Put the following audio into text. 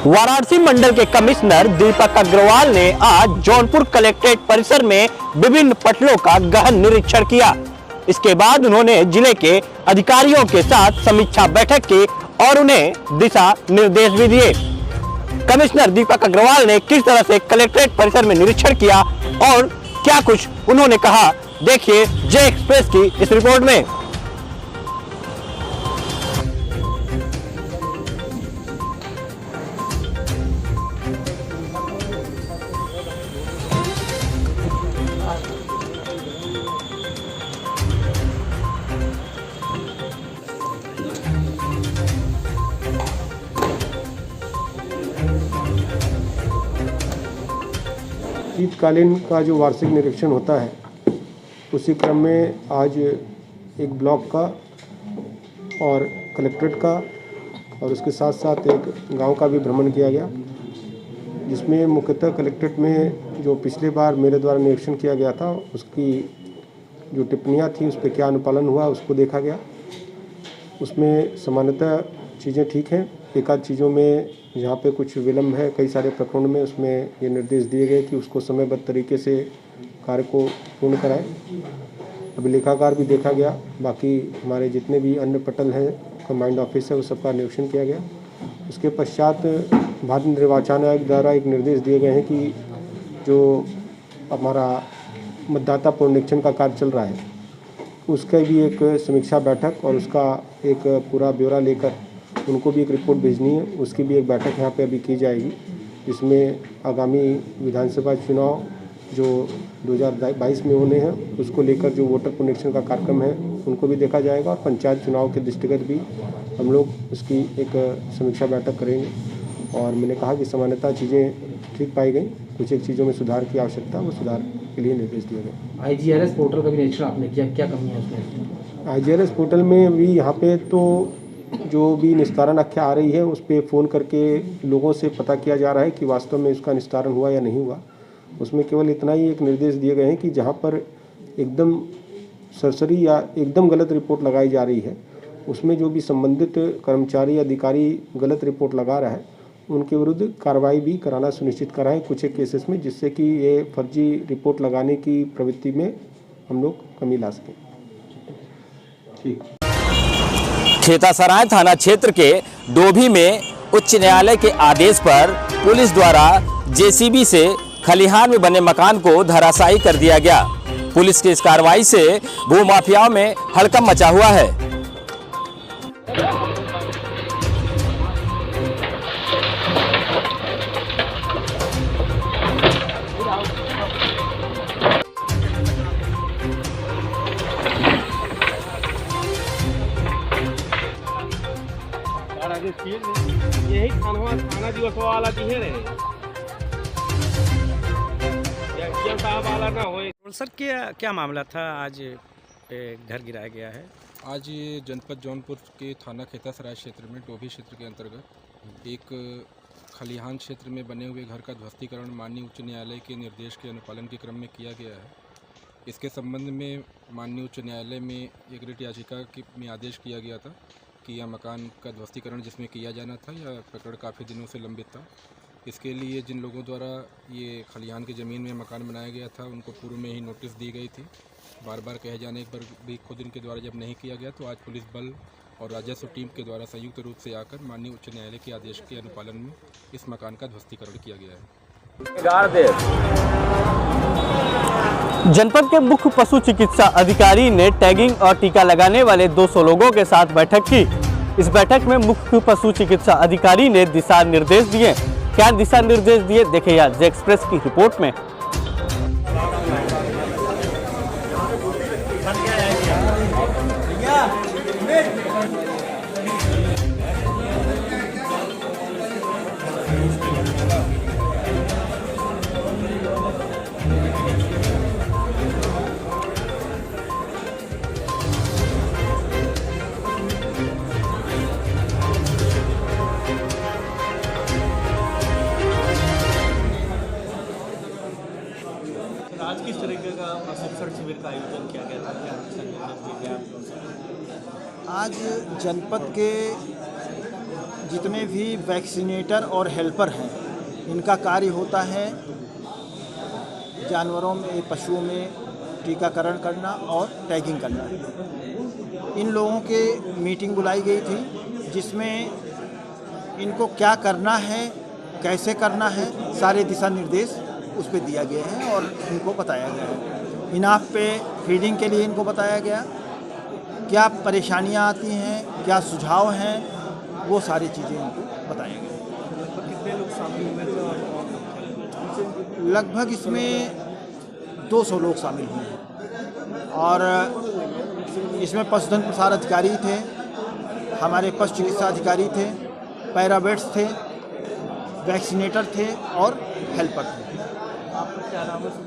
वाराणसी मंडल के कमिश्नर दीपक अग्रवाल ने आज जौनपुर कलेक्ट्रेट परिसर में विभिन्न पटलों का गहन निरीक्षण किया। इसके बाद उन्होंने जिले के अधिकारियों के साथ समीक्षा बैठक की और उन्हें दिशा निर्देश भी दिए। कमिश्नर दीपक अग्रवाल ने किस तरह से कलेक्ट्रेट परिसर में निरीक्षण किया और क्या कुछ उन्होंने कहा, देखिए जे एक्सप्रेस की इस रिपोर्ट में। शीतकालीन का जो वार्षिक निरीक्षण होता है उसी क्रम में आज एक ब्लॉक का और कलेक्ट्रेट का और उसके साथ साथ एक गांव का भी भ्रमण किया गया, जिसमें मुख्यतः कलेक्ट्रेट में जो पिछले बार मेरे द्वारा निरीक्षण किया गया था उसकी जो टिप्पणियां थी उस पर क्या अनुपालन हुआ उसको देखा गया। उसमें सामान्यतः चीज़ें ठीक हैं, एक आध चीज़ों में जहाँ पे कुछ विलम्ब है कई सारे प्रकरणों में उसमें ये निर्देश दिए गए कि उसको समयबद्ध तरीके से कार्य को पूर्ण कराएं। अभिलेखागार भी देखा गया, बाकी हमारे जितने भी अन्य पटल हैं कमांड ऑफिस है उस सबका निरीक्षण किया गया। उसके पश्चात भारत निर्वाचन आयोग द्वारा एक निर्देश दिए गए हैं कि जो हमारा मतदाता पुनरीक्षण का कार्य चल रहा है उसका भी एक समीक्षा बैठक और उसका एक पूरा ब्यौरा लेकर उनको भी एक रिपोर्ट भेजनी है, उसकी भी एक बैठक यहाँ पे अभी की जाएगी, जिसमें आगामी विधानसभा चुनाव जो 2022 में होने हैं उसको लेकर जो वोटर पुनरीक्षण का कार्यक्रम है उनको भी देखा जाएगा और पंचायत चुनाव के दृष्टिगत भी हम लोग उसकी एक समीक्षा बैठक करेंगे। और मैंने कहा कि सामान्यतः चीज़ें ठीक पाई गई, कुछ एक चीज़ों में सुधार की आवश्यकता, वो सुधार के लिए निर्देश दिए गए। IGRS पोर्टल का भी निरीक्षण आपने किया, क्या कमी है उसमें? IGRS पोर्टल में भी यहाँ पे तो जो भी निस्तारण आख्या आ रही है उस पर फ़ोन करके लोगों से पता किया जा रहा है कि वास्तव में उसका निस्तारण हुआ या नहीं हुआ। उसमें केवल इतना ही एक निर्देश दिए गए हैं कि जहाँ पर एकदम सरसरी या एकदम गलत रिपोर्ट लगाई जा रही है उसमें जो भी संबंधित कर्मचारी अधिकारी गलत रिपोर्ट लगा रहा है उनके विरुद्ध कार्रवाई भी कराना सुनिश्चित कराएं कुछ एक केसेस में, जिससे कि ये फर्जी रिपोर्ट लगाने की प्रवृत्ति में हम लोग कमी ला सकें। ठीक। खेतासराय थाना क्षेत्र के डोभी में उच्च न्यायालय के आदेश पर पुलिस द्वारा जेसीबी से खलिहान में बने मकान को धराशायी कर दिया गया। पुलिस की इस कार्रवाई से भूमाफियाओं में हड़कंप मचा हुआ है। यही थाना दिवस वाला दिए रहे साहब वाला ना हो। सर क्या मामला था, आज घर गिराया गया है? आज ये जनपद जौनपुर के थाना खेतासराय क्षेत्र में डोभी क्षेत्र के अंतर्गत एक खलिहान क्षेत्र में बने हुए घर का ध्वस्तीकरण माननीय उच्च न्यायालय के निर्देश के अनुपालन के क्रम में किया गया है। इसके संबंध में माननीय उच्च न्यायालय में एक रिट याचिका में आदेश किया गया था कि यह मकान का ध्वस्तीकरण जिसमें किया जाना था यह प्रकरण काफ़ी दिनों से लंबित था। इसके लिए जिन लोगों द्वारा ये खलिहान की ज़मीन में मकान बनाया गया था उनको पूर्व में ही नोटिस दी गई थी। बार बार कहे जाने पर भी खुद इनके द्वारा जब नहीं किया गया तो आज पुलिस बल और राजस्व टीम के द्वारा संयुक्त रूप से आकर माननीय उच्च न्यायालय के आदेश के अनुपालन में इस मकान का ध्वस्तीकरण किया गया है। जनपद के मुख्य पशु चिकित्सा अधिकारी ने टैगिंग और टीका लगाने वाले 200 लोगों के साथ बैठक की। इस बैठक में मुख्य पशु चिकित्सा अधिकारी ने दिशा निर्देश दिए। क्या दिशा निर्देश दिए, देखिए आज जे एक्सप्रेस की रिपोर्ट में। आज किस तरीके का प्रशिक्षण शिविर का आयोजन किया गया था, क्या संदेश दिए गए आप लोगों से? आज जनपद के जितने भी वैक्सीनेटर और हेल्पर हैं, इनका कार्य होता है जानवरों में, पशुओं में टीकाकरण करना और टैगिंग करना। इन लोगों के मीटिंग बुलाई गई थी जिसमें इनको क्या करना है, कैसे करना है, सारे दिशा निर्देश उस पर दिया गया है और इनको बताया गया है। इनाफ पे फीडिंग के लिए इनको बताया गया, क्या परेशानियां आती हैं, क्या सुझाव हैं, वो सारी चीज़ें इनको बताया गया। कितने लोग शामिल हुए थे और लगभग इसमें 200 लोग शामिल हुए हैं और इसमें पशुधन प्रसार अधिकारी थे, हमारे पशु चिकित्सा अधिकारी थे, पैरावेट्स थे, वैक्सीनेटर थे और हेल्पर थे। आपका क्या नाम है?